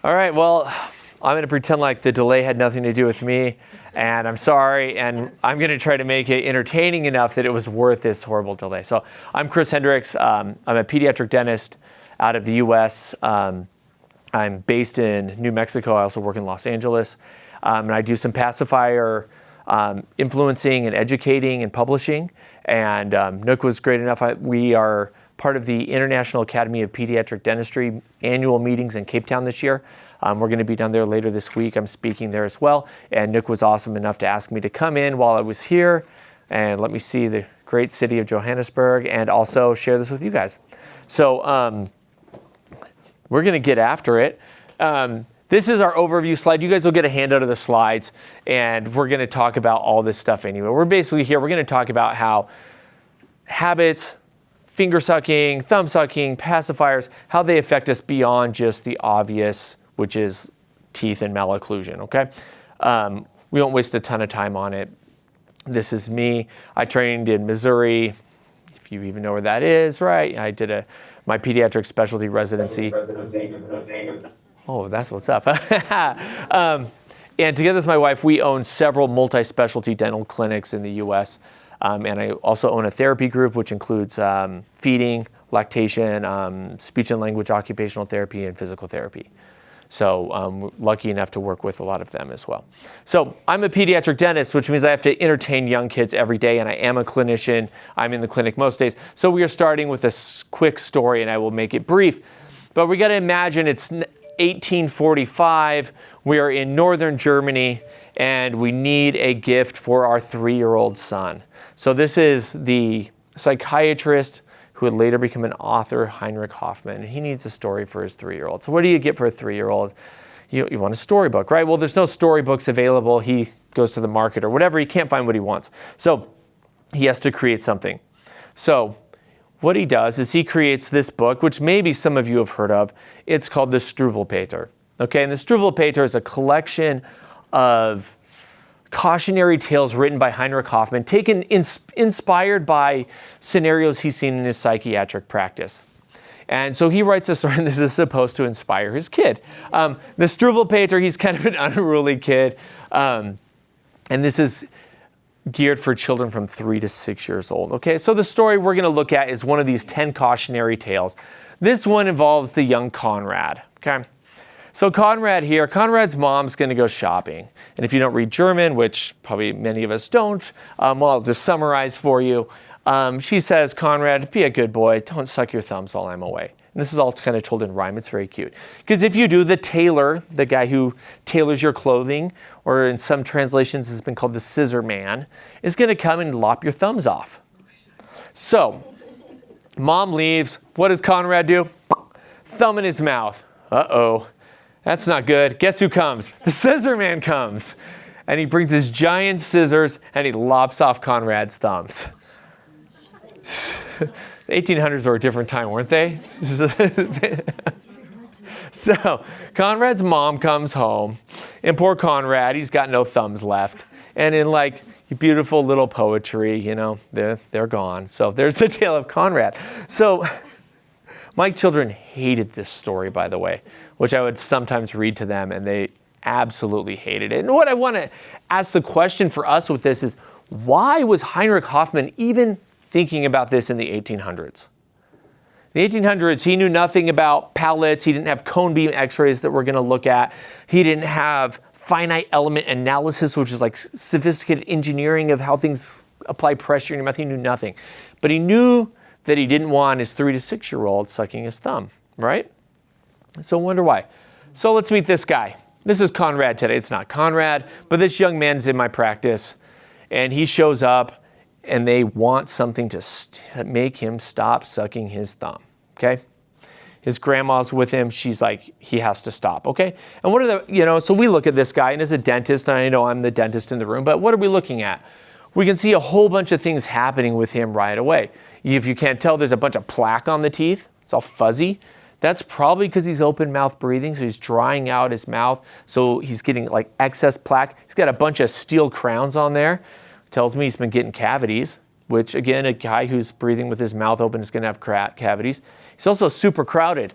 All right, well, I'm going to pretend like the delay had nothing to do with me, and I'm sorry, and I'm going to try to make it entertaining enough that it was worth this horrible delay. So I'm Kris Hendricks. I'm a pediatric dentist out of the U.S. I'm based in New Mexico. I also work in Los Angeles, and I do some pacifier influencing and educating and publishing. And Nook was great enough. We are part of the International Academy of Paediatric Dentistry annual meetings in Cape Town this year. We're going to be down there later this week. I'm speaking there as well. And Nook was awesome enough to ask me to come in while I was here and let me see the great city of Johannesburg and also share this with you guys. So we're going to get after it. This is our overview slide. You guys will get a handout of the slides, and we're going to talk about all this stuff anyway. We're basically here, we're going to talk about how habits, finger sucking, thumb sucking, pacifiers, how they affect us beyond just the obvious, which is teeth and malocclusion, okay? We won't waste a ton of time on it. This is me. I trained in Missouri, if you even know where that is, right? I did my pediatric specialty residency. Oh, that's what's up. And together with my wife, we own several multi-specialty dental clinics in the U.S., and I also own a therapy group, which includes feeding, lactation, speech and language occupational therapy, and physical therapy. So I'm lucky enough to work with a lot of them as well. So I'm a pediatric dentist, which means I have to entertain young kids every day, and I am a clinician. I'm in the clinic most days. So we are starting with a quick story, and I will make it brief. But we got to imagine it's 1845. We are in northern Germany, and we need a gift for our 3-year-old son. So this is the psychiatrist who would later become an author, Heinrich Hoffmann. He needs a story for his 3-year-old. So what do you get for a 3-year-old? You want a storybook, right? Well, there's no storybooks available. He goes to the market or whatever. He can't find what he wants. So he has to create something. So what he does is he creates this book, which maybe some of you have heard of. It's called the Struwwelpeter. Okay, and the Struwwelpeter is a collection of cautionary tales written by Heinrich Hoffmann, inspired by scenarios he's seen in his psychiatric practice. And so he writes a story, and this is supposed to inspire his kid. The Struwwelpeter, he's kind of an unruly kid, and this is geared for children from 3 to 6 years old. Okay, so the story we're going to look at is one of these 10 cautionary tales. This one involves the young Conrad. Okay. So Conrad's mom's going to go shopping. And if you don't read German, which probably many of us don't, well, I'll just summarize for you. She says, Conrad, be a good boy. Don't suck your thumbs while I'm away. And this is all kind of told in rhyme. It's very cute. Because if you do, the tailor, the guy who tailors your clothing, or in some translations has been called the scissor man, is going to come and lop your thumbs off. So mom leaves. What does Conrad do? Thumb in his mouth. Uh-oh. That's not good. Guess who comes? The scissor man comes. And he brings his giant scissors and he lops off Conrad's thumbs. The 1800s were a different time, weren't they? So Conrad's mom comes home, and poor Conrad, he's got no thumbs left. And in like beautiful little poetry, you know, they're gone. So there's the tale of Conrad. So my children hated this story, by the way, which I would sometimes read to them, and they absolutely hated it. And what I want to ask the question for us with this is, why was Heinrich Hoffmann even thinking about this in the 1800s? In the 1800s, he knew nothing about palettes. He didn't have cone beam x-rays that we're going to look at. He didn't have finite element analysis, which is like sophisticated engineering of how things apply pressure in your mouth. He knew nothing. But he knew that he didn't want his 3 to 6 year old sucking his thumb, right? So I wonder why. So let's meet this guy. This is Conrad today. It's not Conrad, but this young man's in my practice, and he shows up, and they want something to make him stop sucking his thumb, okay? His grandma's with him. She's like, he has to stop, okay? And what are the, so we look at this guy, and as a dentist, and I know I'm the dentist in the room, but what are we looking at? We can see a whole bunch of things happening with him right away. If you can't tell, there's a bunch of plaque on the teeth. It's all fuzzy. That's probably because he's open mouth breathing, so he's drying out his mouth, so he's getting like excess plaque. He's got a bunch of steel crowns on there. Tells me he's been getting cavities, which again, a guy who's breathing with his mouth open is going to have cavities. He's also super crowded.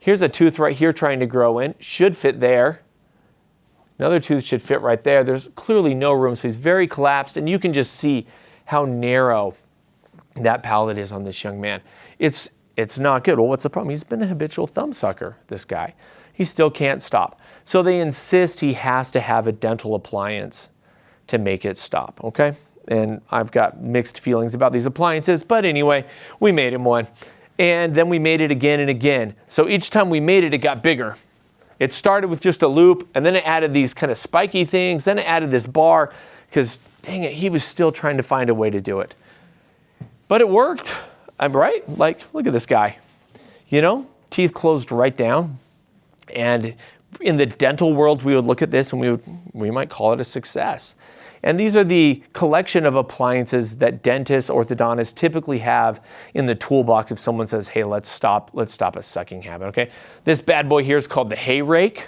Here's a tooth right here trying to grow in, should fit there. Another tooth should fit right there. There's clearly no room, so he's very collapsed, and you can just see how narrow that palate is on this young man. It's not good. Well, what's the problem? He's been a habitual thumb sucker, this guy. He still can't stop. So they insist he has to have a dental appliance to make it stop, okay? And I've got mixed feelings about these appliances, but anyway, we made him one. And then we made it again and again. So each time we made it, it got bigger. It started with just a loop, and then it added these kind of spiky things, then it added this bar, because dang it, he was still trying to find a way to do it. But it worked, I'm right? Like, look at this guy. You know, teeth closed right down. And in the dental world, we would look at this and we might call it a success. And these are the collection of appliances that dentists, orthodontists typically have in the toolbox if someone says, hey, let's stop a sucking habit, okay? This bad boy here is called the hay rake.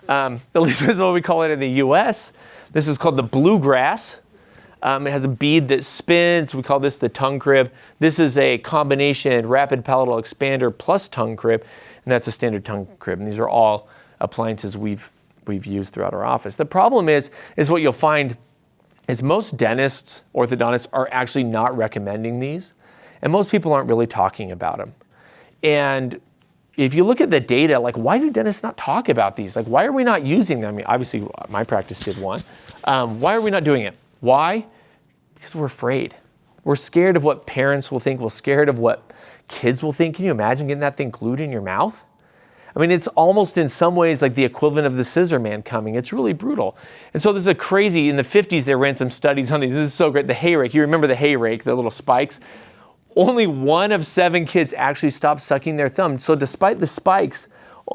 At least this is what we call it in the US. This is called the bluegrass. It has a bead that spins. We call this the tongue crib. This is a combination rapid palatal expander plus tongue crib, and that's a standard tongue crib. And these are all appliances we've used throughout our office. The problem is what you'll find is most dentists, orthodontists are actually not recommending these, and most people aren't really talking about them. And if you look at the data, like, why do dentists not talk about these? Like, why are we not using them? I mean, obviously my practice did one. Why are we not doing it? Why? Because we're afraid. We're scared of what parents will think. We're scared of what kids will think. Can you imagine getting that thing glued in your mouth? I mean, it's almost in some ways like the equivalent of the scissor man coming. It's really brutal. And so there's a crazy, in the 50s, they ran some studies on these. This is so great. The hay rake, you remember the hay rake, the little spikes? Only 1 of 7 kids actually stopped sucking their thumb. So despite the spikes,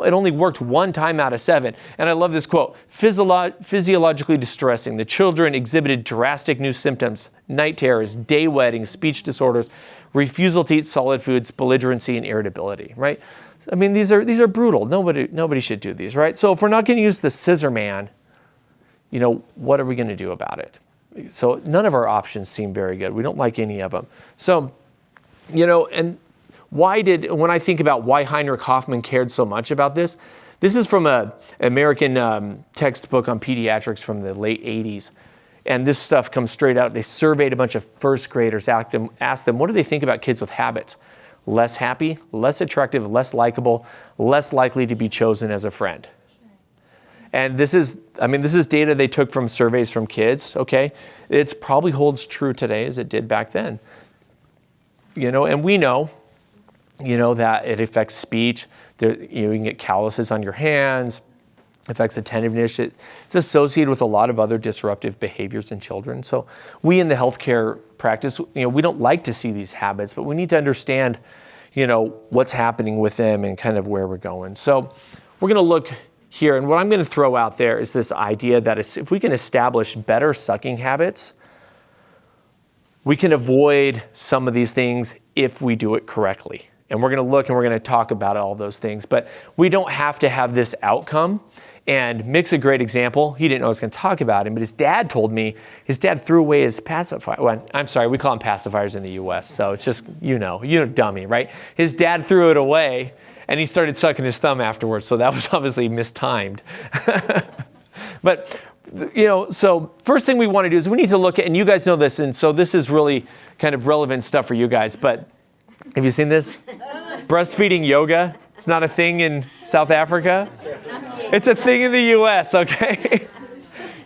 it only worked 1 time out of 7. And I love this quote, physiologically distressing. The children exhibited drastic new symptoms, night terrors, day wetting, speech disorders, refusal to eat solid foods, belligerency, and irritability, right? I mean, these are brutal. Nobody should do these, right? So if we're not going to use the scissor man, you know, what are we going to do about it? So none of our options seem very good. We don't like any of them. So, you know, and when I think about why Heinrich Hoffman cared so much about this, this is from an American textbook on pediatrics from the late 80s. And this stuff comes straight out. They surveyed a bunch of first graders, asked them, what do they think about kids with habits? Less happy, less attractive, less likable, less likely to be chosen as a friend. And this is data they took from surveys from kids, okay? It probably holds true today as it did back then. You know, and we know, you know, that it affects speech. You can get calluses on your hands, affects attentiveness. It's associated with a lot of other disruptive behaviors in children. So we in the healthcare practice, you know, we don't like to see these habits, but we need to understand, you know, what's happening with them and kind of where we're going. So we're going to look here, and what I'm going to throw out there is this idea that if we can establish better sucking habits, we can avoid some of these things if we do it correctly. And we're going to look and we're going to talk about all those things, but we don't have to have this outcome. And Mick's a great example. He didn't know I was going to talk about him, but his dad told me his dad threw away his pacifier. Well, I'm sorry, we call them pacifiers in the US. So it's just, you know, dummy, right? His dad threw it away and he started sucking his thumb afterwards. So that was obviously mistimed. But, you know, so first thing we want to do is we need to look at, and you guys know this, and so this is really kind of relevant stuff for you guys, but have you seen this? Breastfeeding yoga. It's not a thing in South Africa. It's a thing in the US, okay?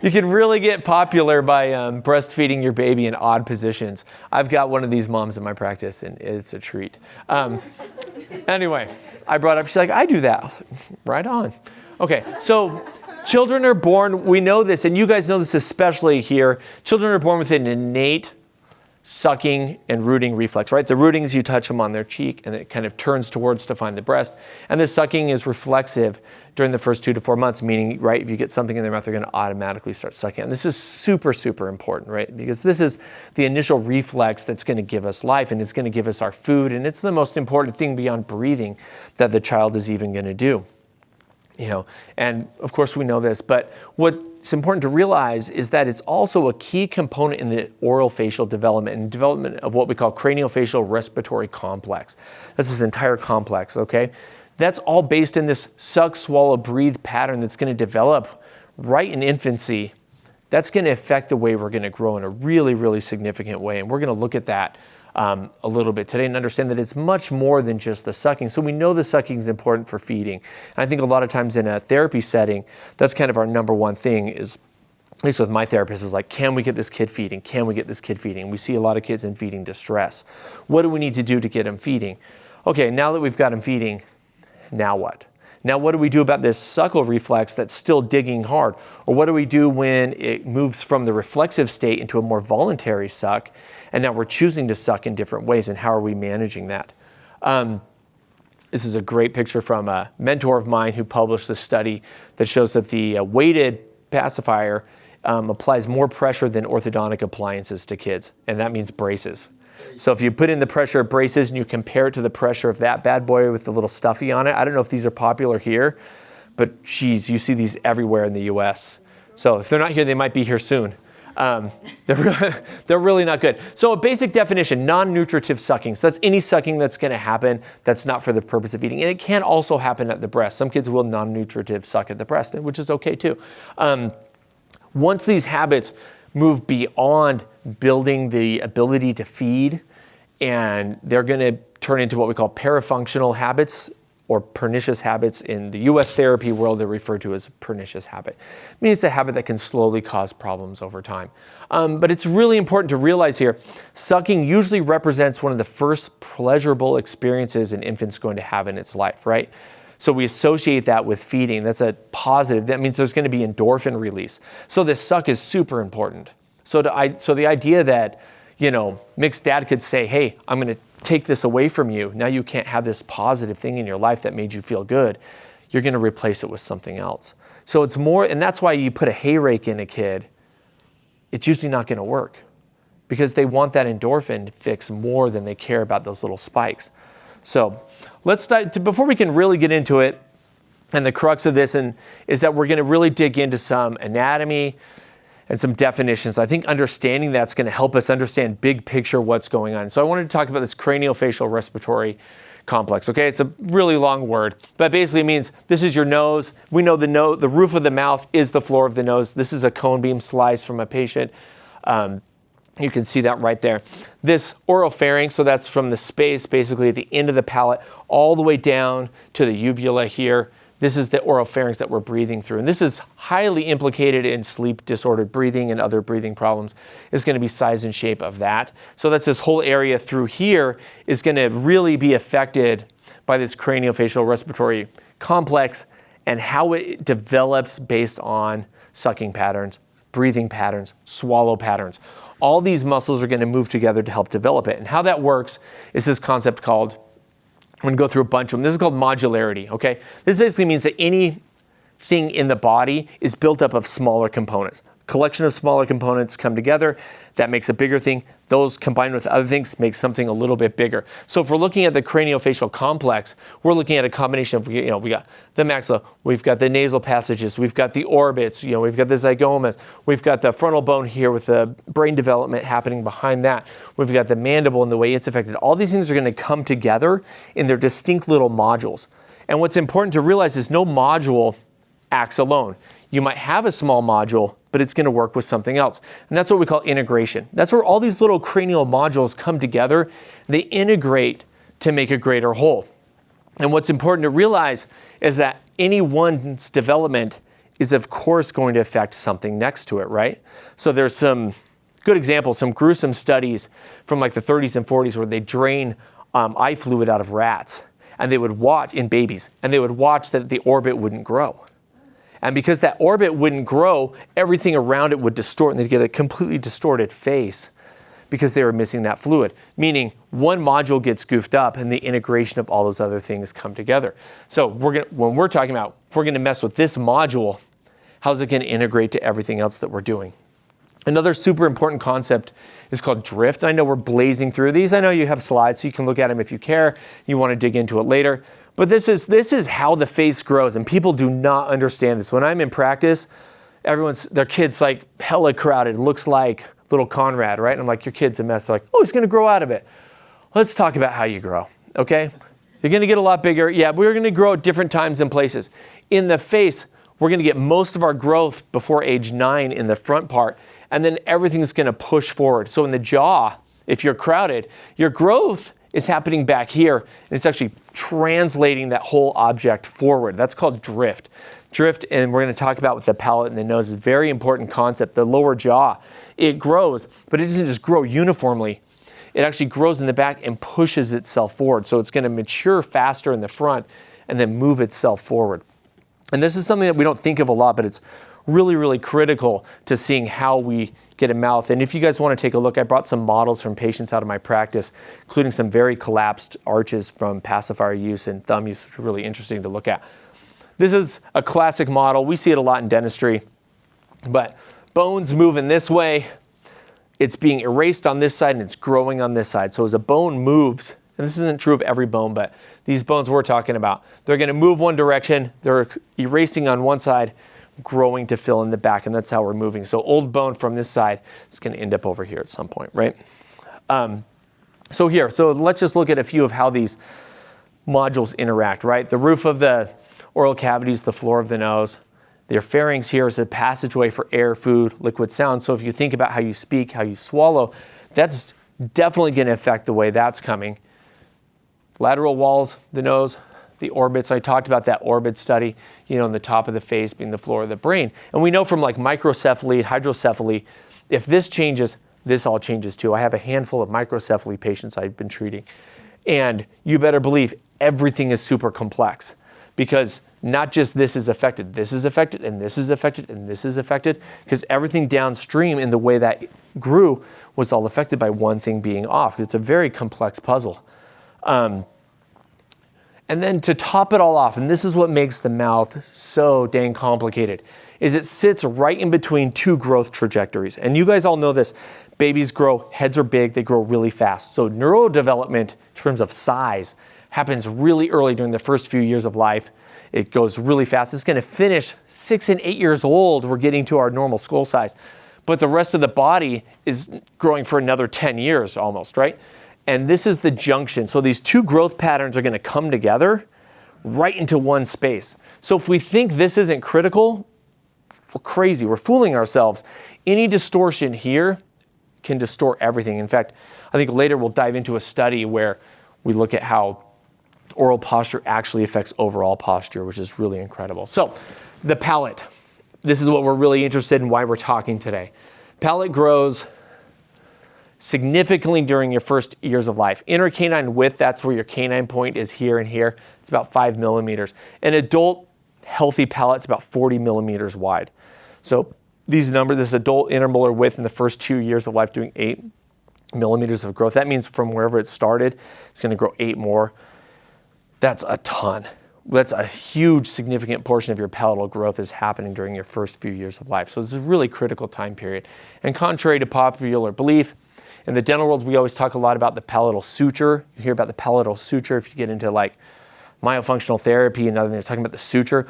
You can really get popular by breastfeeding your baby in odd positions. I've got one of these moms in my practice, and it's a treat. Anyway, I brought up, she's like, I do that. I was like, right on. Okay, so children are born, we know this, and you guys know this especially here. Children are born with an innate sucking and rooting reflex, right? The rooting is you touch them on their cheek and it kind of turns towards to find the breast. And the sucking is reflexive during the first 2 to 4 months, meaning, right, if you get something in their mouth, they're going to automatically start sucking. And this is super, super important, right? Because this is the initial reflex that's going to give us life and it's going to give us our food. And it's the most important thing beyond breathing that the child is even going to do. You know, and of course we know this, but what's important to realize is that it's also a key component in the oral facial development and development of what we call craniofacial respiratory complex. That's this entire complex, okay? That's all based in this suck, swallow, breathe pattern that's going to develop right in infancy. That's going to affect the way we're going to grow in a really, really significant way. And we're going to look at that a little bit today and understand that it's much more than just the sucking. So we know the sucking is important for feeding. And I think a lot of times in a therapy setting, that's kind of our number one thing is, at least with my therapist, is like, can we get this kid feeding? Can we get this kid feeding? We see a lot of kids in feeding distress. What do we need to do to get them feeding? Okay, now that we've got them feeding, now what? Now what do we do about this suckle reflex that's still digging hard? Or what do we do when it moves from the reflexive state into a more voluntary suck, and now we're choosing to suck in different ways, and how are we managing that? This is a great picture from a mentor of mine who published a study that shows that the weighted pacifier applies more pressure than orthodontic appliances to kids, and that means braces. So if you put in the pressure of braces and you compare it to the pressure of that bad boy with the little stuffy on it, I don't know if these are popular here, but geez, you see these everywhere in the US. So if they're not here, they might be here soon. They're really not good. So a basic definition, non-nutritive sucking. So that's any sucking that's going to happen that's not for the purpose of eating. And it can also happen at the breast. Some kids will non-nutritive suck at the breast, which is okay too. Once these habits move beyond building the ability to feed, and they're going to turn into what we call parafunctional habits, or pernicious habits. In the US therapy world, they're referred to as a pernicious habit. I mean, it's a habit that can slowly cause problems over time. But it's really important to realize here, sucking usually represents one of the first pleasurable experiences an infant's going to have in its life, right? So we associate that with feeding. That's a positive. That means there's going to be endorphin release. So this suck is super important. So the idea that, Mick's dad could say, hey, I'm going to take this away from you. Now you can't have this positive thing in your life that made you feel good. You're going to replace it with something else. So it's more, and that's why you put a hay rake in a kid, it's usually not going to work, because they want that endorphin fix more than they care about those little spikes. So let's dive, before we can really get into it, and the crux of this is that we're going to really dig into some anatomy and some definitions. I think understanding that's going to help us understand big picture what's going on. So I wanted to talk about this craniofacial respiratory complex. Okay, it's a really long word, but basically it means this is your nose. We know the roof of the mouth is the floor of the nose. This is a cone beam slice from a patient. You can see that right there. This oropharynx, so that's from the space basically at the end of the palate all the way down to the uvula here. This is the oropharynx that we're breathing through. And this is highly implicated in sleep disordered breathing and other breathing problems. It's going to be size and shape of that. So that's this whole area through here is going to really be affected by this craniofacial respiratory complex and how it develops based on sucking patterns, breathing patterns, swallow patterns. All these muscles are going to move together to help develop it. And how that works is this concept called, I'm going to go through a bunch of them. This is called modularity, okay? This basically means that anything in the body is built up of smaller components. Collection of smaller components come together, that makes a bigger thing. Those combined with other things make something a little bit bigger. So if we're looking at the craniofacial complex, we're looking at a combination of, we got the maxilla, we've got the nasal passages, we've got the orbits, we've got the zygomas, we've got the frontal bone here with the brain development happening behind that. We've got the mandible and the way it's affected. All these things are going to come together in their distinct little modules. And what's important to realize is no module acts alone. You might have a small module, but it's going to work with something else. And that's what we call integration. That's where all these little cranial modules come together. They integrate to make a greater whole. And what's important to realize is that any one's development is of course going to affect something next to it, right? So there's some good examples, some gruesome studies from like the 30s and 40s where they drain eye fluid out of rats, and they would watch in babies, and they would watch that the orbit wouldn't grow. And because that orbit wouldn't grow, everything around it would distort, and they'd get a completely distorted face because they were missing that fluid. Meaning one module gets goofed up and the integration of all those other things come together. So when we're talking about, if we're going to mess with this module, how's it going to integrate to everything else that we're doing? Another super important concept is called drift. I know we're blazing through these. I know you have slides, so you can look at them if you care. You want to dig into it later. But this is how the face grows, and people do not understand this. When I'm in practice, their kid's like hella crowded, looks like little Conrad, right? And I'm like, your kid's a mess. They're like, oh, he's going to grow out of it. Let's talk about how you grow, okay? They're going to get a lot bigger. Yeah, we're going to grow at different times and places. In the face, we're going to get most of our growth before age 9 in the front part, and then everything's going to push forward. So in the jaw, if you're crowded, your growth is happening back here, and it's actually translating that whole object forward. That's called drift. Drift, and we're going to talk about with the palate and the nose, is a very important concept. The lower jaw, it grows, but it doesn't just grow uniformly. It actually grows in the back and pushes itself forward. So it's going to mature faster in the front and then move itself forward. And this is something that we don't think of a lot, but it's really, really critical to seeing how we get a mouth. And if you guys want to take a look, I brought some models from patients out of my practice, including some very collapsed arches from pacifier use and thumb use, which are really interesting to look at. This is a classic model. We see it a lot in dentistry, but bones moving this way, it's being erased on this side and it's growing on this side. So as a bone moves, and this isn't true of every bone, but these bones we're talking about, they're going to move one direction, they're erasing on one side, growing to fill in the back, and that's how we're moving. So old bone from this side is going to end up over here at some point, right? So let's just look at a few of how these modules interact, right? The roof of the oral cavity is the floor of the nose. Their pharynx here is a passageway for air, food, liquid, sound. So if you think about how you speak, how you swallow, that's definitely going to affect the way that's coming. Lateral walls, the nose, the orbits. I talked about that orbit study, in the top of the face being the floor of the brain. And we know from like microcephaly, hydrocephaly, if this changes, this all changes too. I have a handful of microcephaly patients I've been treating. And you better believe everything is super complex, because not just this is affected, this is affected, and this is affected, and this is affected, because everything downstream in the way that grew was all affected by one thing being off. It's a very complex puzzle. And then to top it all off, and this is what makes the mouth so dang complicated, is it sits right in between two growth trajectories. And you guys all know this. Babies grow, heads are big, they grow really fast. So neurodevelopment in terms of size happens really early during the first few years of life. It goes really fast. It's going to finish 6 and 8 years old. We're getting to our normal skull size. But the rest of the body is growing for another 10 years almost, right? And this is the junction. So these two growth patterns are going to come together right into one space. So if we think this isn't critical, we're crazy. We're fooling ourselves. Any distortion here can distort everything. In fact, I think later we'll dive into a study where we look at how oral posture actually affects overall posture, which is really incredible. So the palate. This is what we're really interested in, why we're talking today. Palate grows significantly during your first years of life. Intercanine width, that's where your canine point is here and here. It's about 5 millimeters. An adult healthy palate is about 40 millimeters wide. So these numbers, this adult intermolar width in the first 2 years of life doing 8 millimeters of growth. That means from wherever it started, it's going to grow 8 more. That's a ton. That's a huge, significant portion of your palatal growth is happening during your first few years of life. So this is a really critical time period. And contrary to popular belief, in the dental world, we always talk a lot about the palatal suture. You hear about the palatal suture if you get into like myofunctional therapy and other things, talking about the suture.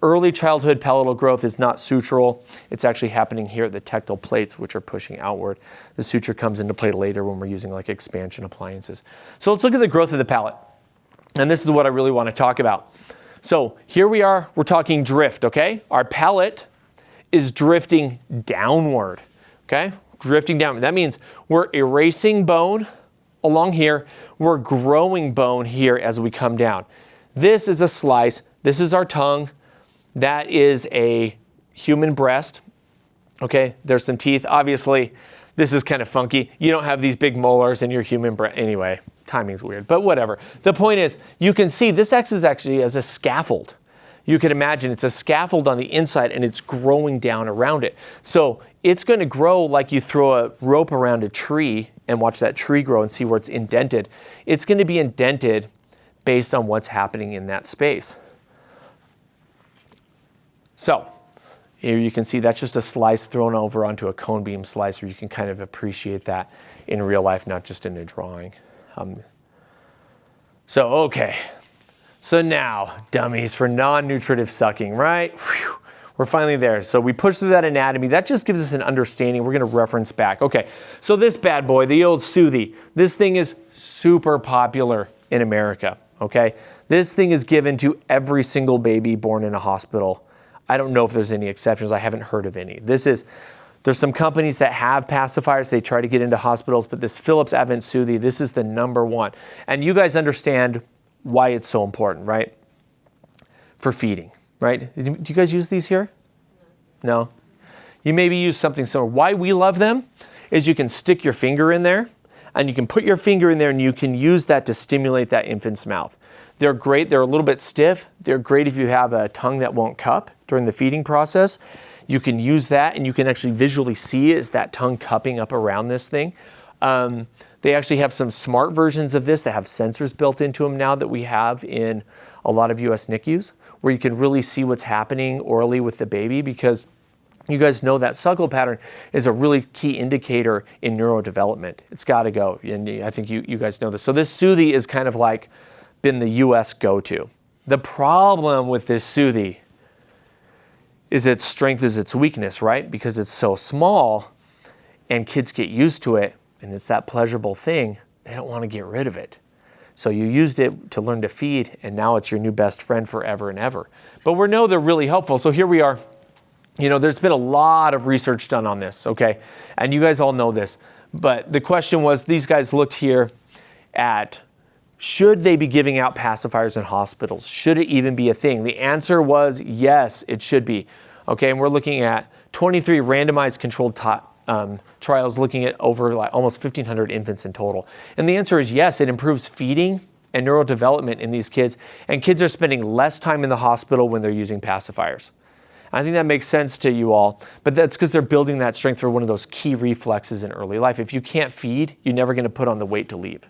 Early childhood palatal growth is not sutural. It's actually happening here at the tectal plates, which are pushing outward. The suture comes into play later when we're using like expansion appliances. So let's look at the growth of the palate. And this is what I really want to talk about. So here we are, we're talking drift, okay? Our palate is drifting downward, okay? Drifting down. That means we're erasing bone along here. We're growing bone here as we come down. This is a slice. This is our tongue. That is a human breast. Okay, there's some teeth. Obviously, this is kind of funky. You don't have these big molars in your human breast. Anyway, timing's weird, but whatever. The point is, you can see this acts as actually as a scaffold. You can imagine it's a scaffold on the inside and it's growing down around it. So it's going to grow like you throw a rope around a tree and watch that tree grow and see where it's indented. It's going to be indented based on what's happening in that space. So here you can see that's just a slice thrown over onto a cone beam slicer. You can kind of appreciate that in real life, not just in a drawing. So now, dummies, for non-nutritive sucking, right? Whew, we're finally there. So we push through that anatomy. That just gives us an understanding. We're going to reference back. Okay, so this bad boy, the old Soothie, this thing is super popular in America. okay? This thing is given to every single baby born in a hospital. I don't know if there's any exceptions. I haven't heard of any. There's some companies that have pacifiers. They try to get into hospitals, but this Philips Avent Soothie, this is the number one. And you guys understand why it's so important, right? For feeding, right? Do you guys use these here? No? You maybe use something similar. Why we love them is you can stick your finger in there, and you can put your finger in there and you can use that to stimulate that infant's mouth. They're great. They're a little bit stiff. They're great if you have a tongue that won't cup during the feeding process. You can use that and you can actually visually see is that tongue cupping up around this thing. They actually have some smart versions of this that have sensors built into them now that we have in a lot of US NICUs, where you can really see what's happening orally with the baby, because you guys know that suckle pattern is a really key indicator in neurodevelopment. It's got to go, and I think you guys know this. So this Soothie is kind of like been the US go-to. The problem with this Soothie is its strength is its weakness, right? Because it's so small and kids get used to it and it's that pleasurable thing, they don't want to get rid of it. So you used it to learn to feed, and now it's your new best friend forever and ever. But we know they're really helpful. So here we are. You know, there's been a lot of research done on this, okay? And you guys all know this. But the question was, these guys looked here at, should they be giving out pacifiers in hospitals? Should it even be a thing? The answer was yes, it should be. Okay, and we're looking at 23 randomized controlled trials looking at over like almost 1,500 infants in total. And the answer is yes, it improves feeding and neurodevelopment in these kids. And kids are spending less time in the hospital when they're using pacifiers. I think that makes sense to you all, but that's because they're building that strength for one of those key reflexes in early life. If you can't feed, you're never going to put on the weight to leave.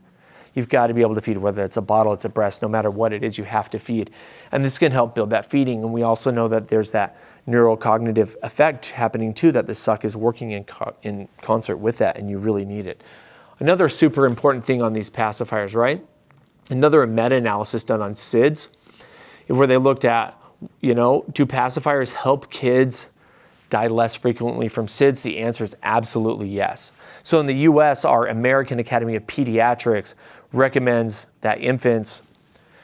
You've got to be able to feed, whether it's a bottle, it's a breast, no matter what it is, you have to feed. And this can help build that feeding. And we also know that there's that neurocognitive effect happening too, that the suck is working in concert with that, and you really need it. Another super important thing on these pacifiers, right? Another meta-analysis done on SIDS, where they looked at, you know, do pacifiers help kids die less frequently from SIDS? The answer is absolutely yes. So in the US, our American Academy of Pediatrics recommends that infants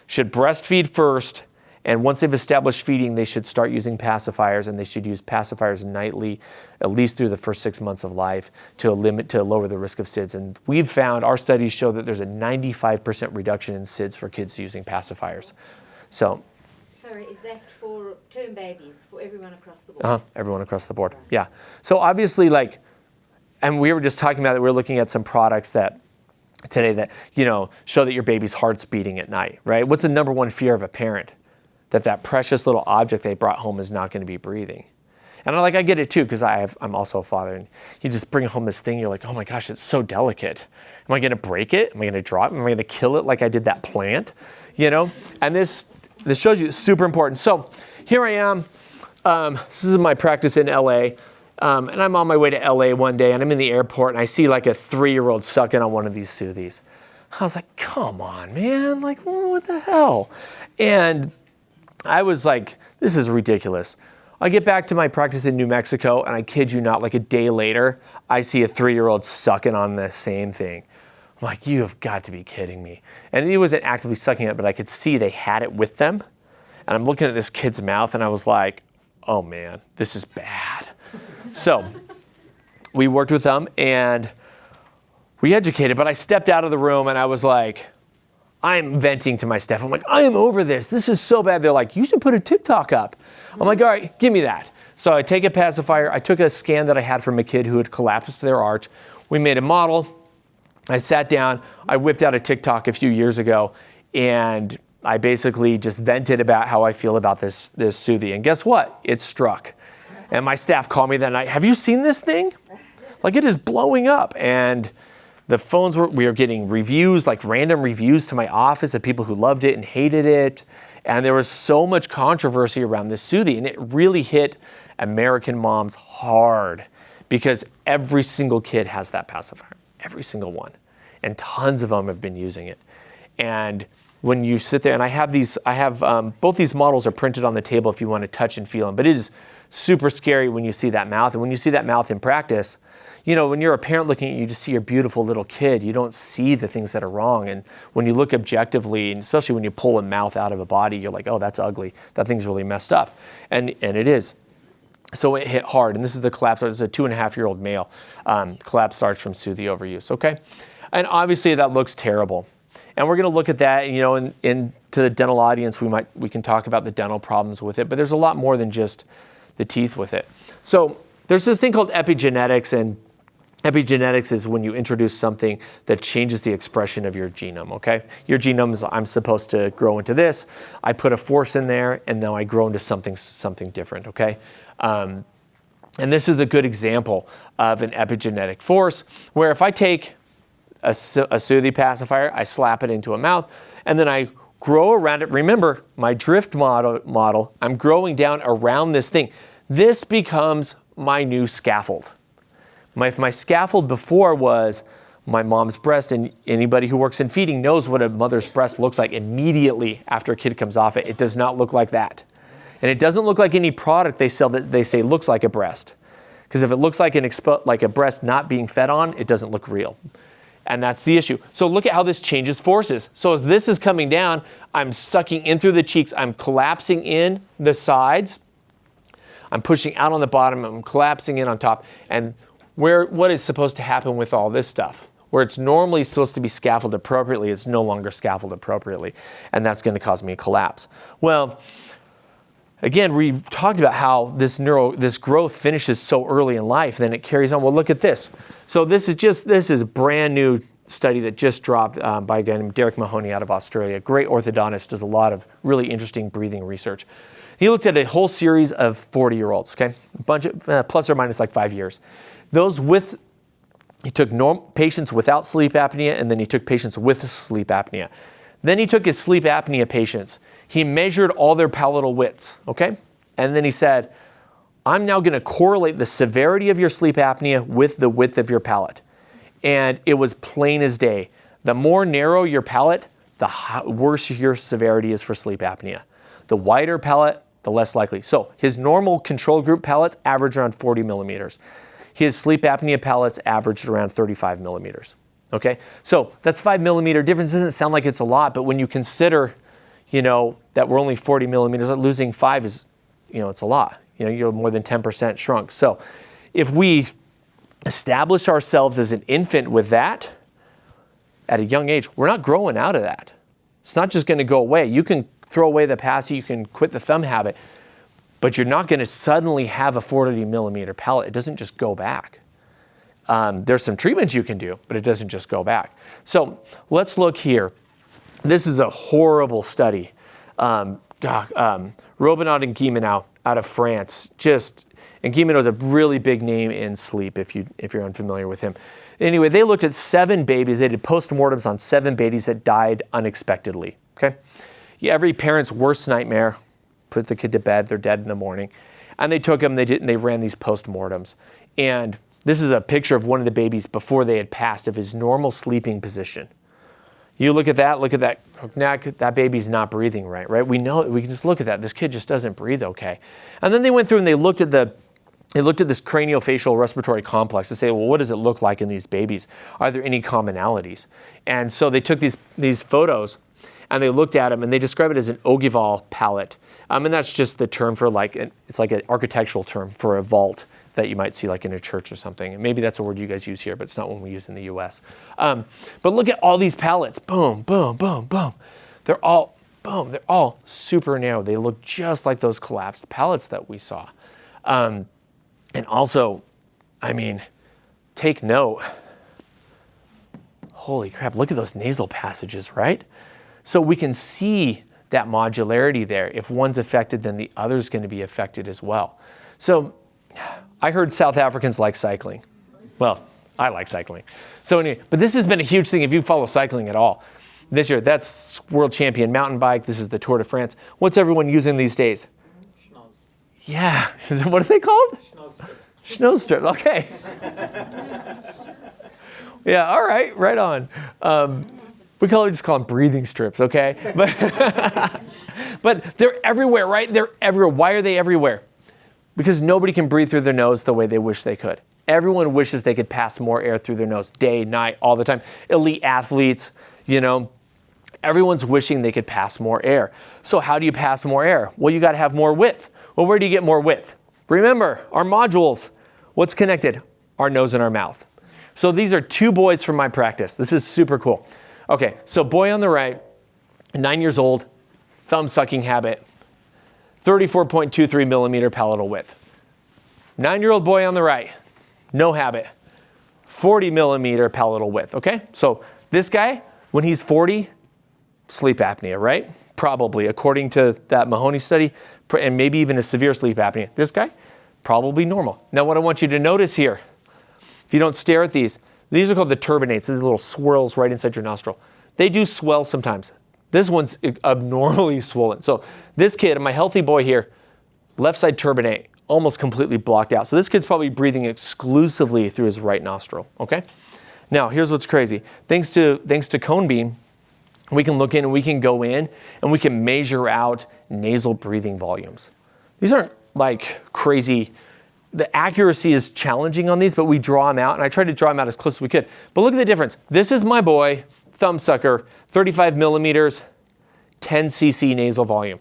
should breastfeed first, and once they've established feeding, they should start using pacifiers, and they should use pacifiers nightly, at least through the first 6 months of life, to lower the risk of SIDS. And we've found, our studies show that there's a 95% reduction in SIDS for kids using pacifiers. So. Sorry, is that for term babies, for everyone across the board? Everyone across the board, right. Yeah. So obviously, like, and we were just talking about that, we're looking at some products that today that, you know, show that your baby's heart's beating at night, right? What's the number one fear of a parent? That precious little object they brought home is not going to be breathing. And I get it too, because I'm also a father, and you just bring home this thing, you're like, oh my gosh, it's so delicate. Am I going to break it? Am I going to drop it? Am I going to kill it like I did that plant? You know? And this shows you it's super important. So here I am. This is my practice in LA. And I'm on my way to LA one day, and I'm in the airport, and I see like a 3-year-old sucking on one of these Soothies. I was like, come on, man. Like, what the hell? And I was like, this is ridiculous. I get back to my practice in New Mexico, and I kid you not, like a day later, I see a 3-year-old sucking on the same thing. I'm like, you have got to be kidding me. And he wasn't actively sucking it, but I could see they had it with them. And I'm looking at this kid's mouth, and I was like, oh man, this is bad. So we worked with them, and we educated, but I stepped out of the room, and I was like, I'm venting to my staff. I'm like, I am over this. This is so bad. They're like, you should put a TikTok up. I'm like, all right, give me that. So I take a pacifier. I took a scan that I had from a kid who had collapsed their arch. We made a model. I sat down. I whipped out a TikTok a few years ago, and I basically just vented about how I feel about this Soothie. And guess what? It struck. And my staff called me that night. Have you seen this thing? Like, it is blowing up. And the phones we were getting reviews, like random reviews to my office of people who loved it and hated it. And there was so much controversy around this Soothie, and it really hit American moms hard, because every single kid has that pacifier, every single one. And tons of them have been using it. And when you sit there, and I have both these models are printed on the table if you want to touch and feel them, but it is super scary when you see that mouth. And when you see that mouth in practice, you know, when you're a parent looking at you, you just see your beautiful little kid. You don't see the things that are wrong. And when you look objectively, and especially when you pull a mouth out of a body, you're like, oh, that's ugly. That thing's really messed up. And it is. So it hit hard. And this is the collapse. It's a 2.5-year-old male. Collapse starts from Suthi overuse, okay? And obviously that looks terrible. And we're going to look at that, you know, into the dental audience, we can talk about the dental problems with it, but there's a lot more than just the teeth with it. So there's this thing called epigenetics, and epigenetics is when you introduce something that changes the expression of your genome, okay? Your genome is, I'm supposed to grow into this. I put a force in there, and now I grow into something different, okay? And this is a good example of an epigenetic force, where if I take a Suthi pacifier, I slap it into a mouth, and then I grow around it. Remember, my drift model, I'm growing down around this thing. This becomes my new scaffold. My scaffold before was my mom's breast, and anybody who works in feeding knows what a mother's breast looks like immediately after a kid comes off it. It does not look like that. And it doesn't look like any product they sell that they say looks like a breast. Because if it looks like a breast not being fed on, it doesn't look real. And that's the issue. So look at how this changes forces. So as this is coming down, I'm sucking in through the cheeks, I'm collapsing in the sides, I'm pushing out on the bottom, I'm collapsing in on top. And what is supposed to happen with all this stuff? Where it's normally supposed to be scaffolded appropriately, it's no longer scaffolded appropriately. And that's going to cause me a collapse. Well, again, we talked about how this growth finishes so early in life, then it carries on. Well, look at this. So this is a brand new study that just dropped by a guy named Derek Mahoney out of Australia. Great orthodontist, does a lot of really interesting breathing research. He looked at a whole series of 40-year-olds, okay? A bunch of plus or minus like 5 years. He took patients without sleep apnea, and then he took patients with sleep apnea. Then he took his sleep apnea patients. He measured all their palatal widths, okay? And then he said, I'm now going to correlate the severity of your sleep apnea with the width of your palate. And it was plain as day. The more narrow your palate, the worse your severity is for sleep apnea. The wider palate, the less likely. So his normal control group palates average around 40 millimeters. His sleep apnea palates averaged around 35 millimeters, okay? So that's 5 millimeter difference. Doesn't sound like it's a lot, but when you consider, you know, that we're only 40 millimeters, losing 5 is, you know, it's a lot. You know, you're more than 10% shrunk. So if we establish ourselves as an infant with that at a young age, we're not growing out of that. It's not just going to go away. You can throw away the passy, you can quit the thumb habit, but you're not going to suddenly have a 40 millimeter palate. It doesn't just go back. There's some treatments you can do, but it doesn't just go back. So let's look here. This is a horrible study. Robinot and Guilleminault out of France. And Guilleminault is a really big name in sleep if you're unfamiliar with him. Anyway, they looked at 7 babies. They did postmortems on 7 babies that died unexpectedly. Okay, every parent's worst nightmare. Put the kid to bed. They're dead in the morning. And they took them. They ran these postmortems. And this is a picture of one of the babies before they had passed of his normal sleeping position. You look at that neck, that baby's not breathing right? We know, we can just look at that. This kid just doesn't breathe okay. And then they went through and they looked at this craniofacial respiratory complex to say, well, what does it look like in these babies? Are there any commonalities? And so they took these photos and they looked at them and they describe it as an ogival palate. And that's just the term for it's like an architectural term for a vault that you might see like in a church or something. And maybe that's a word you guys use here, but it's not one we use in the US. But look at all these palates. Boom, boom, boom, boom. They're all super narrow. They look just like those collapsed palates that we saw. And also, I mean, take note. Holy crap, look at those nasal passages, right? So we can see that modularity there. If one's affected, then the other's going to be affected as well. So I heard South Africans like cycling. Well, I like cycling. So anyway, but this has been a huge thing if you follow cycling at all. This year, that's world champion mountain bike. This is the Tour de France. What's everyone using these days? Schnauz. Yeah. What are they called? Schnauz strips. Schnauz strips. Okay. Yeah, all right, right on. We just call them breathing strips, okay? But they're everywhere, right? They're everywhere. Why are they everywhere? Because nobody can breathe through their nose the way they wish they could. Everyone wishes they could pass more air through their nose day, night, all the time. Elite athletes, everyone's wishing they could pass more air. So how do you pass more air? Well, you got to have more width. Well, where do you get more width? Remember, our modules, what's connected? Our nose and our mouth. So these are 2 boys from my practice. This is super cool. Okay, so boy on the right, 9 years old, thumb sucking habit, 34.23 millimeter palatal width. 9-year-old boy on the right, no habit, 40 millimeter palatal width, okay? So this guy, when he's 40, sleep apnea, right? Probably, according to that Mahoney study, and maybe even a severe sleep apnea. This guy, probably normal. Now what I want you to notice here, if you don't stare at these are called the turbinates, these little swirls right inside your nostril. They do swell sometimes. This one's abnormally swollen. So this kid, my healthy boy here, left side turbinate, almost completely blocked out. So this kid's probably breathing exclusively through his right nostril, okay? Now, here's what's crazy. Thanks to cone beam, we can look in and we can go in and we can measure out nasal breathing volumes. These aren't like crazy. The accuracy is challenging on these, but we draw them out, and I tried to draw them out as close as we could. But look at the difference. This is my boy, thumb sucker, 35 millimeters, 10 cc nasal volume.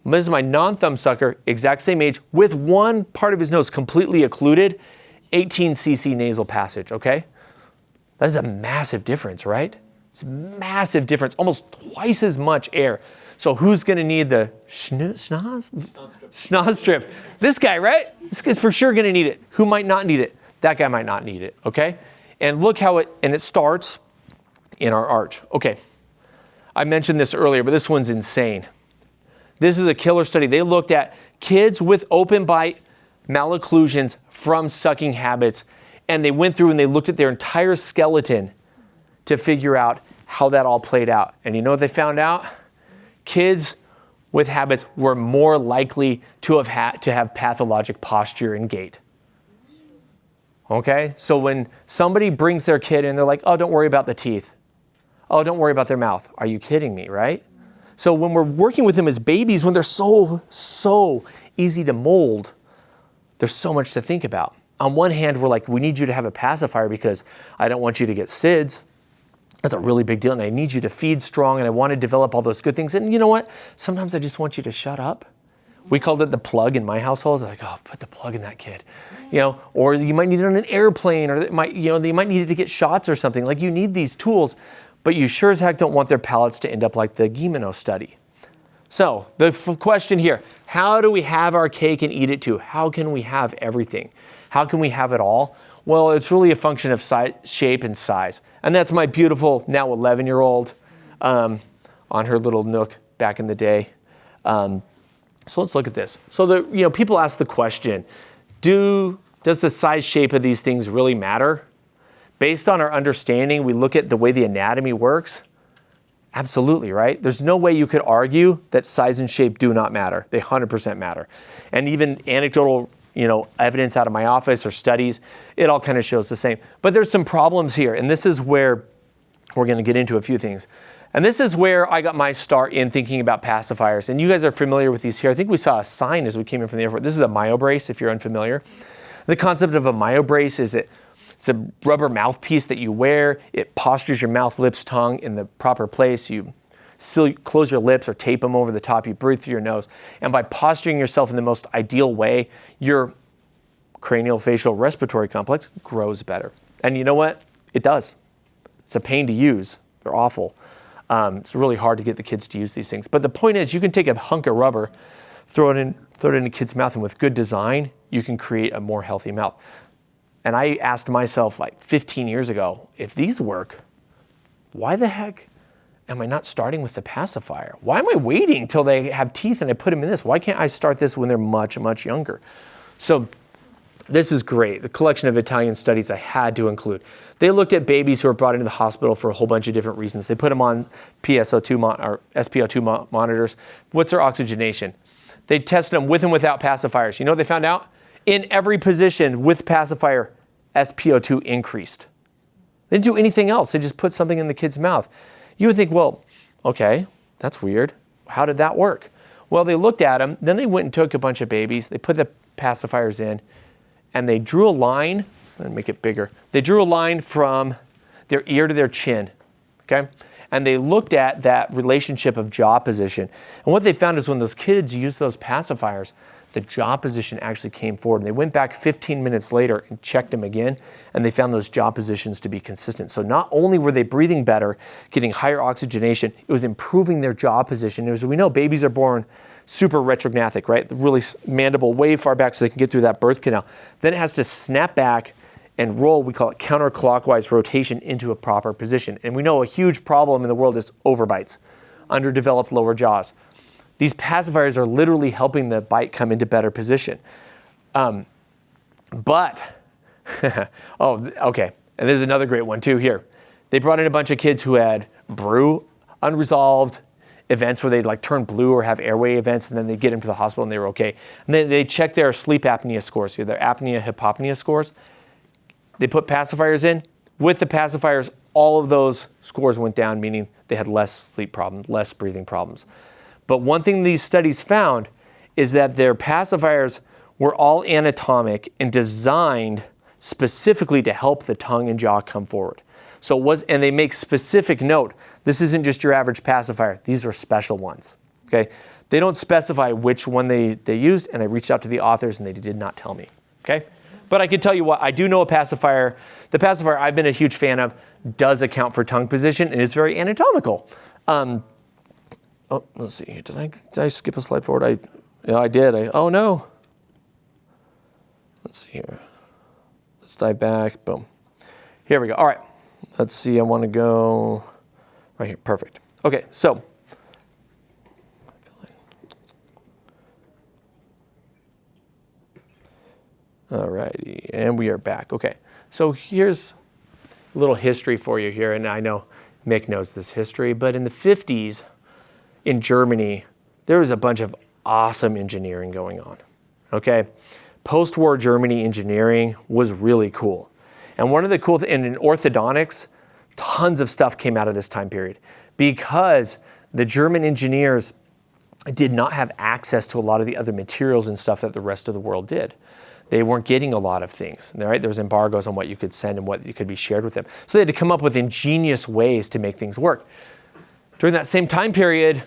This is my non-thumb sucker, exact same age, with one part of his nose completely occluded, 18 cc nasal passage, okay? That is a massive difference, right? It's a massive difference, almost twice as much air. So who's gonna need the schnoz strip? This guy, right? This guy's for sure gonna need it. Who might not need it? That guy might not need it, okay? And look how it starts in our arch. Okay, I mentioned this earlier, but this one's insane. This is a killer study. They looked at kids with open bite malocclusions from sucking habits, and they went through and they looked at their entire skeleton to figure out how that all played out. And you know what they found out? Kids with habits were more likely to have pathologic posture and gait. Okay, so when somebody brings their kid in, they're like, oh, don't worry about the teeth. Oh, don't worry about their mouth. Are you kidding me, right? So when we're working with them as babies, when they're so easy to mold, there's so much to think about. On one hand, we're like, we need you to have a pacifier because I don't want you to get SIDS. That's a really big deal, and I need you to feed strong, and I want to develop all those good things. And you know what? Sometimes I just want you to shut up. We called it the plug in my household. Like, oh, put the plug in that kid, or you might need it on an airplane, or they might need it to get shots or something. Like, you need these tools, but you sure as heck don't want their palates to end up like the Guilleminot study. So the question here, how do we have our cake and eat it too? How can we have everything? How can we have it all? Well, it's really a function of size, shape, and size. And that's my beautiful, now 11-year-old on her little Nook back in the day. So let's look at this. So people ask the question, does the size, shape of these things really matter? Based on our understanding, we look at the way the anatomy works. Absolutely, right? There's no way you could argue that size and shape do not matter. They 100% matter. And even anecdotal evidence out of my office or studies, it all kind of shows the same. But there's some problems here, and this is where we're going to get into a few things. And this is where I got my start in thinking about pacifiers. And you guys are familiar with these here. I think we saw a sign as we came in from the airport. This is a myobrace, if you're unfamiliar. The concept of a myobrace is it's a rubber mouthpiece that you wear. It postures your mouth, lips, tongue in the proper place. You close your lips or tape them over the top. You breathe through your nose. And by posturing yourself in the most ideal way, your craniofacial respiratory complex grows better. And you know what? It does. It's a pain to use. They're awful. It's really hard to get the kids to use these things. But the point is, you can take a hunk of rubber, throw it in a kid's mouth, and with good design, you can create a more healthy mouth. And I asked myself like 15 years ago, if these work, why the heck am I not starting with the pacifier? Why am I waiting till they have teeth and I put them in this? Why can't I start this when they're much, much younger? So this is great. The collection of Italian studies I had to include. They looked at babies who were brought into the hospital for a whole bunch of different reasons. They put them on or SpO2 monitors. What's their oxygenation? They tested them with and without pacifiers. You know what they found out? In every position with pacifier, SpO2 increased. They didn't do anything else. They just put something in the kid's mouth. You would think, well, okay, that's weird. How did that work? Well, they looked at them, then they went and took a bunch of babies. They put the pacifiers in, and they drew a line, and make it bigger. They drew a line from their ear to their chin, okay? And they looked at that relationship of jaw position. And what they found is when those kids used those pacifiers, the jaw position actually came forward. And they went back 15 minutes later and checked them again, and they found those jaw positions to be consistent. So not only were they breathing better, getting higher oxygenation, it was improving their jaw position. As we know, babies are born super retrognathic, right? The really mandible way far back so they can get through that birth canal. Then it has to snap back and roll, we call it counterclockwise rotation, into a proper position. And we know a huge problem in the world is overbites, underdeveloped lower jaws. These pacifiers are literally helping the bite come into better position. But, oh, okay, and there's another great one too here. They brought in a bunch of kids who had unresolved events where they'd like turn blue or have airway events, and then they'd get them to the hospital and they were okay. And then they checked their sleep apnea scores, their apnea, hypopnea scores. They put pacifiers in. With the pacifiers, all of those scores went down, meaning they had less sleep problems, less breathing problems. But one thing these studies found is that their pacifiers were all anatomic and designed specifically to help the tongue and jaw come forward. So it was, and they make specific note, this isn't just your average pacifier, these are special ones, okay? They don't specify which one they used, and I reached out to the authors and they did not tell me, okay? But I can tell you what, I do know a pacifier. The pacifier I've been a huge fan of does account for tongue position and is very anatomical. Oh, let's see. Did I skip a slide forward? Yeah, I did. Oh no. Let's see here. Let's dive back. Boom. Here we go. All right. Let's see. I want to go right here. Perfect. Okay. So. All righty. And we are back. Okay. So here's a little history for you here. And I know Mick knows this history, but in the 50s, in Germany, there was a bunch of awesome engineering going on, okay? Post-war Germany engineering was really cool. And one of the cool things, and in orthodontics, tons of stuff came out of this time period because the German engineers did not have access to a lot of the other materials and stuff that the rest of the world did. They weren't getting a lot of things, right? There was embargoes on what you could send and what could be shared with them. So they had to come up with ingenious ways to make things work. During that same time period,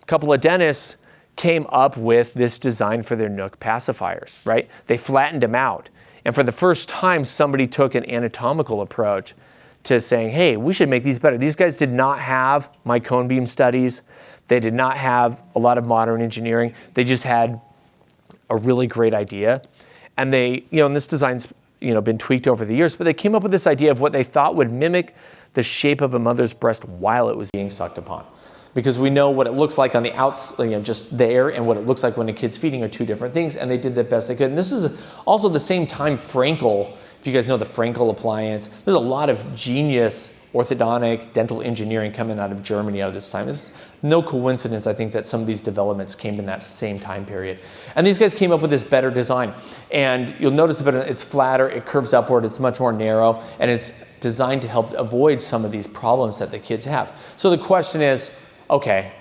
a couple of dentists came up with this design for their Nook pacifiers, right? They flattened them out. And for the first time, somebody took an anatomical approach to saying, hey, we should make these better. These guys did not have my cone beam studies. They did not have a lot of modern engineering. They just had a really great idea. And they, and this design's, been tweaked over the years, but they came up with this idea of what they thought would mimic the shape of a mother's breast while it was being sucked upon. Because we know what it looks like on the outside, just there, and what it looks like when a kid's feeding are two different things, and they did the best they could. And this is also the same time Frankel, if you guys know the Frankel appliance, there's a lot of genius orthodontic dental engineering coming out of Germany out of this time. It's no coincidence, I think, that some of these developments came in that same time period. And these guys came up with this better design. And you'll notice it's flatter, it curves upward, it's much more narrow, and it's designed to help avoid some of these problems that the kids have. So the question is, okay,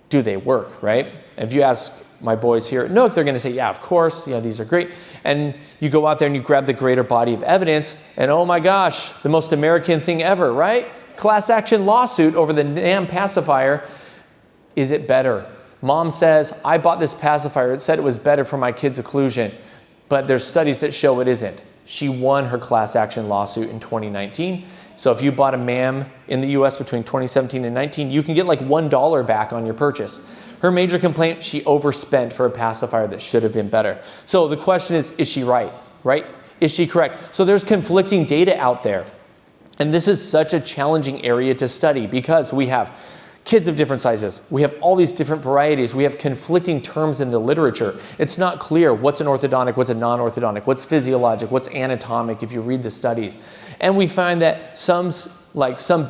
do they work, right? If you ask my boys here at Nook, they're gonna say, yeah, of course, these are great. And you go out there and you grab the greater body of evidence, and oh my gosh, the most American thing ever, right? Class action lawsuit over the damn pacifier. Is it better? Mom says, I bought this pacifier, it said it was better for my kid's occlusion, but there's studies that show it isn't. She won her class action lawsuit in 2019. So if you bought a MAM in the US between 2017 and 19, you can get like $1 back on your purchase. Her major complaint, she overspent for a pacifier that should have been better. So the question is she right? Is she correct? So there's conflicting data out there. And this is such a challenging area to study because we have kids of different sizes. We have all these different varieties. We have conflicting terms in the literature. It's not clear what's an orthodontic, what's a non-orthodontic, what's physiologic, what's anatomic if you read the studies. And we find that some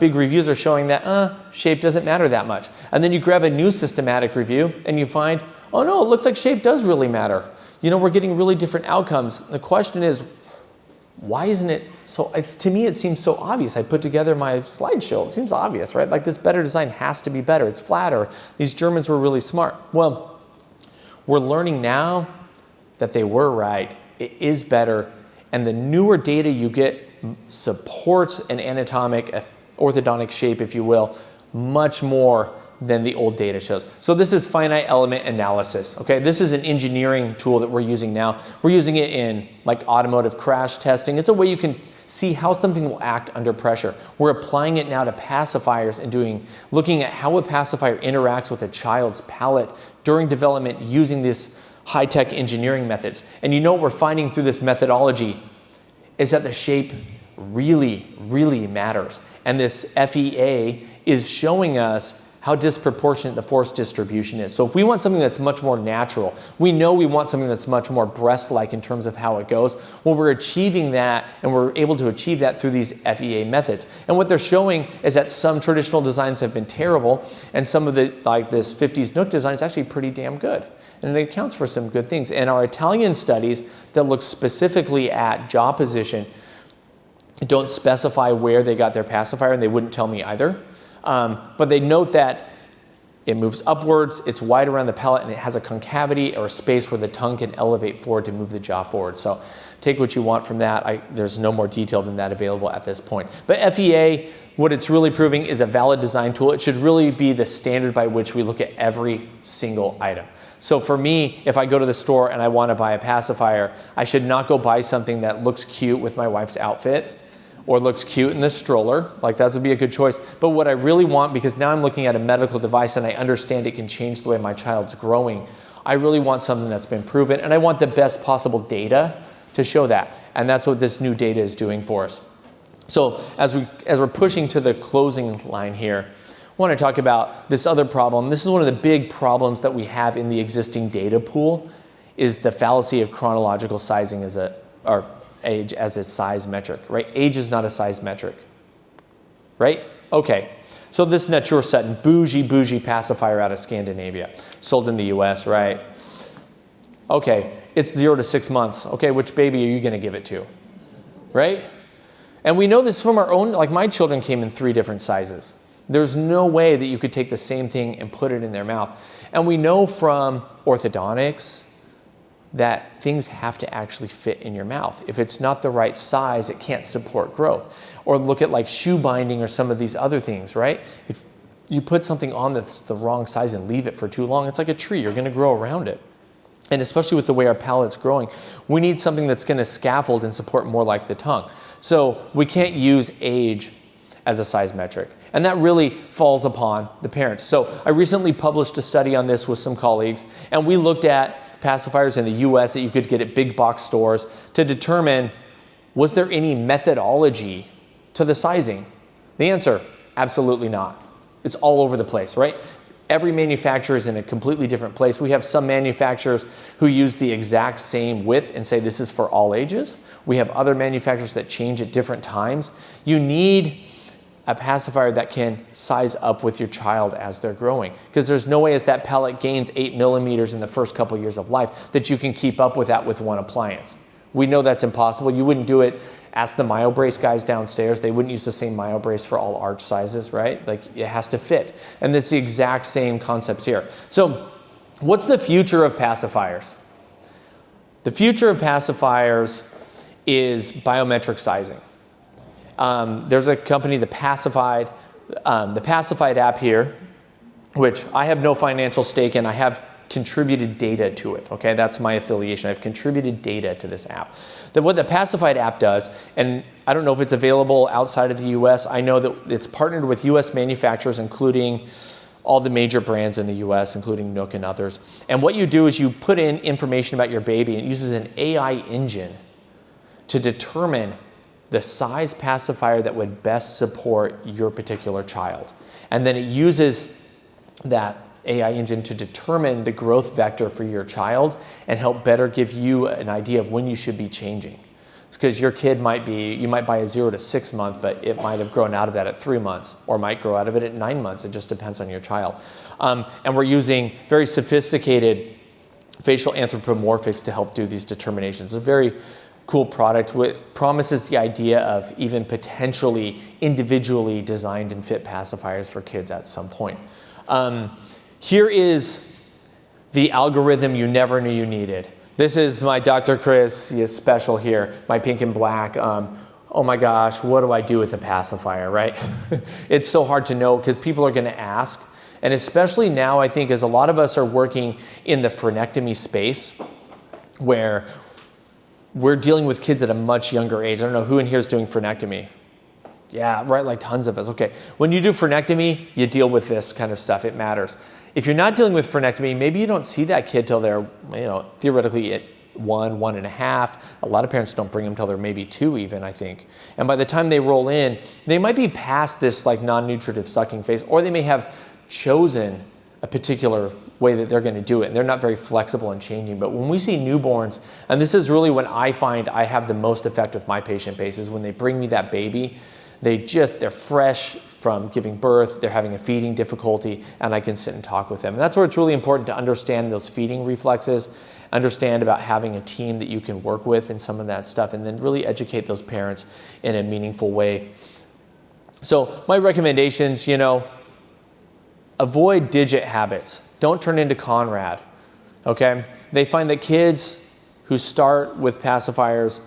big reviews are showing that shape doesn't matter that much. And then you grab a new systematic review and you find, oh no, it looks like shape does really matter. We're getting really different outcomes. The question is, why isn't it so? To me, it seems so obvious. I put together my slideshow. It seems obvious, right? Like this better design has to be better. It's flatter. These Germans were really smart. Well, we're learning now that they were right. It is better, and the newer data you get supports an anatomic, orthodontic shape, if you will, much more than the old data shows. So this is finite element analysis, okay? This is an engineering tool that we're using now. We're using it in like automotive crash testing. It's a way you can see how something will act under pressure. We're applying it now to pacifiers and looking at how a pacifier interacts with a child's palate during development using this high-tech engineering methods. And you know what we're finding through this methodology is that the shape really, really matters. And this FEA is showing us how disproportionate the force distribution is. So if we want something that's much more natural, we know we want something that's much more breast-like in terms of how it goes. Well, we're achieving that, and we're able to achieve that through these FEA methods. And what they're showing is that some traditional designs have been terrible, and some of the, like this 50s Nook design is actually pretty damn good. And it accounts for some good things. And our Italian studies that look specifically at jaw position don't specify where they got their pacifier, and they wouldn't tell me either. But they note that it moves upwards, it's wide around the palate, and it has a concavity or a space where the tongue can elevate forward to move the jaw forward. So take what you want from that. There's no more detail than that available at this point. But FEA, what it's really proving is a valid design tool. It should really be the standard by which we look at every single item. So for me, if I go to the store and I want to buy a pacifier, I should not go buy something that looks cute with my wife's outfit or looks cute in the stroller. Like, that would be a good choice. But what I really want, because now I'm looking at a medical device and I understand it can change the way my child's growing, I really want something that's been proven, and I want the best possible data to show that. And that's what this new data is doing for us. So as we're pushing to the closing line here, I want to talk about this other problem. This is one of the big problems that we have in the existing data pool, is the fallacy of chronological sizing or age as a size metric, right? Age is not a size metric, right? Okay, so this Natursätten, bougie pacifier out of Scandinavia, sold in the US, right? Okay, it's 0 to 6 months. Okay, which baby are you gonna give it to, right? And we know this from our own, like my children came in 3 different sizes. There's no way that you could take the same thing and put it in their mouth. And we know from orthodontics that things have to actually fit in your mouth. If it's not the right size, it can't support growth. Or look at like shoe binding or some of these other things, right? If you put something on that's the wrong size and leave it for too long, it's like a tree, you're gonna grow around it. And especially with the way our palate's growing, we need something that's gonna scaffold and support more like the tongue. So we can't use age as a size metric. And that really falls upon the parents. So I recently published a study on this with some colleagues, and we looked at pacifiers in the US that you could get at big box stores to determine, was there any methodology to the sizing? The answer, absolutely not. It's all over the place, right? Every manufacturer is in a completely different place. We have some manufacturers who use the exact same width and say this is for all ages. We have other manufacturers that change at different times. You need a pacifier that can size up with your child as they're growing, because there's no way as that palate gains 8 millimeters in the first couple years of life that you can keep up with that with one appliance. We know that's impossible. You wouldn't do it. Ask the MyoBrace guys downstairs. They wouldn't use the same MyoBrace for all arch sizes, right? Like, it has to fit. And it's the exact same concepts here. So what's the future of pacifiers? The future of pacifiers is biometric sizing. There's a company, the Pacified app here, which I have no financial stake in. I have contributed data to it, okay? That's my affiliation. I've contributed data to this app. What the Pacified app does, and I don't know if it's available outside of the US, I know that it's partnered with US manufacturers, including all the major brands in the US, including Nook and others. And what you do is you put in information about your baby, and it uses an AI engine to determine the size pacifier that would best support your particular child. And then it uses that AI engine to determine the growth vector for your child and help better give you an idea of when you should be changing. Because your kid you might buy a 0 to 6 month, but it might have grown out of that at 3 months, or might grow out of it at 9 months. It just depends on your child. And we're using very sophisticated facial anthropomorphics to help do these determinations. It's a very cool product. It promises the idea of even potentially individually designed and fit pacifiers for kids at some point. Here is the algorithm you never knew you needed. This is my Dr. Kris. He is special here, my pink and black. Oh my gosh, what do I do with a pacifier, right? It's so hard to know because people are going to ask. And especially now, I think, as a lot of us are working in the frenectomy space where we're dealing with kids at a much younger age. I don't know who in here is doing frenectomy. Yeah, right, like tons of us. Okay, when you do frenectomy, you deal with this kind of stuff. It matters. If you're not dealing with frenectomy, maybe you don't see that kid till they're, theoretically at 1.5. A lot of parents don't bring them till they're maybe 2 even, I think. And by the time they roll in, they might be past this like non-nutritive sucking phase, or they may have chosen a particular way that they're going to do it, and they're not very flexible and changing. But when we see newborns, and this is really when I find I have the most effect with my patient base, is when they bring me that baby, they're fresh from giving birth, they're having a feeding difficulty, and I can sit and talk with them. And that's where it's really important to understand those feeding reflexes, understand about having a team that you can work with and some of that stuff, and then really educate those parents in a meaningful way. So my recommendations, avoid digit habits. Don't turn into Conrad, okay? They find that kids who start with pacifiers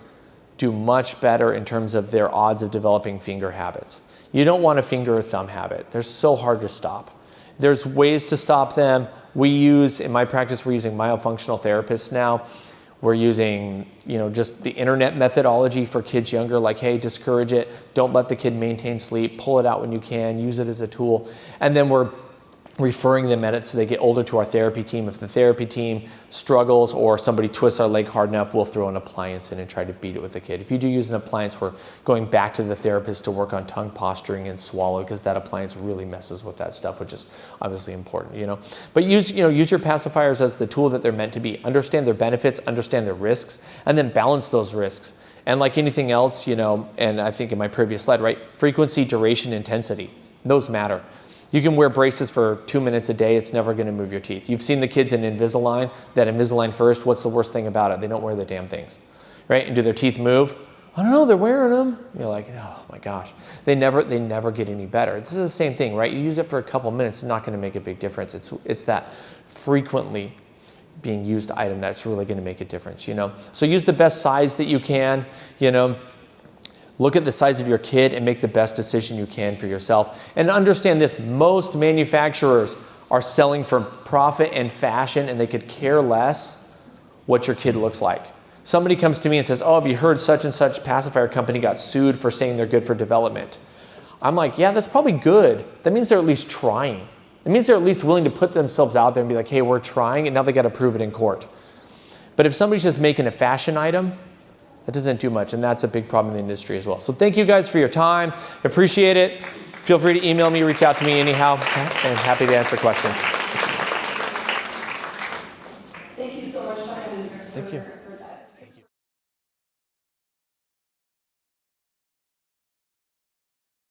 do much better in terms of their odds of developing finger habits. You don't want a finger or thumb habit. They're so hard to stop. There's ways to stop them. In my practice, we're using myofunctional therapists now. We're using, just the internet methodology for kids younger, like, hey, discourage it. Don't let the kid maintain sleep. Pull it out when you can. Use it as a tool. And then we're referring them at it so they get older to our therapy team. If the therapy team struggles or somebody twists our leg hard enough, we'll throw an appliance in and try to beat it with the kid. If you do use an appliance, we're going back to the therapist to work on tongue posturing and swallow, because that appliance really messes with that stuff, which is obviously important, But use your pacifiers as the tool that they're meant to be. Understand their benefits, understand their risks, and then balance those risks. And like anything else, and I think in my previous slide, right? Frequency, duration, intensity, those matter. You can wear braces for 2 minutes a day. It's never going to move your teeth. You've seen the kids in Invisalign, that Invisalign First. What's the worst thing about it? They don't wear the damn things, right? And do their teeth move? I don't know. They're wearing them. You're like, oh my gosh. They never get any better. This is the same thing, right? You use it for a couple minutes. It's not going to make a big difference. It's that frequently being used item that's really going to make a difference, So use the best size that you can, Look at the size of your kid and make the best decision you can for yourself. And understand this, most manufacturers are selling for profit and fashion, and they could care less what your kid looks like. Somebody comes to me and says, oh, have you heard such and such pacifier company got sued for saying they're good for development? I'm like, yeah, that's probably good. That means they're at least trying. It means they're at least willing to put themselves out there and be like, hey, we're trying, and now they got to prove it in court. But if somebody's just making a fashion item, that doesn't do much, and that's a big problem in the industry as well. So thank you guys for your time. Appreciate it. Feel free to email me, reach out to me anyhow, and happy to answer questions.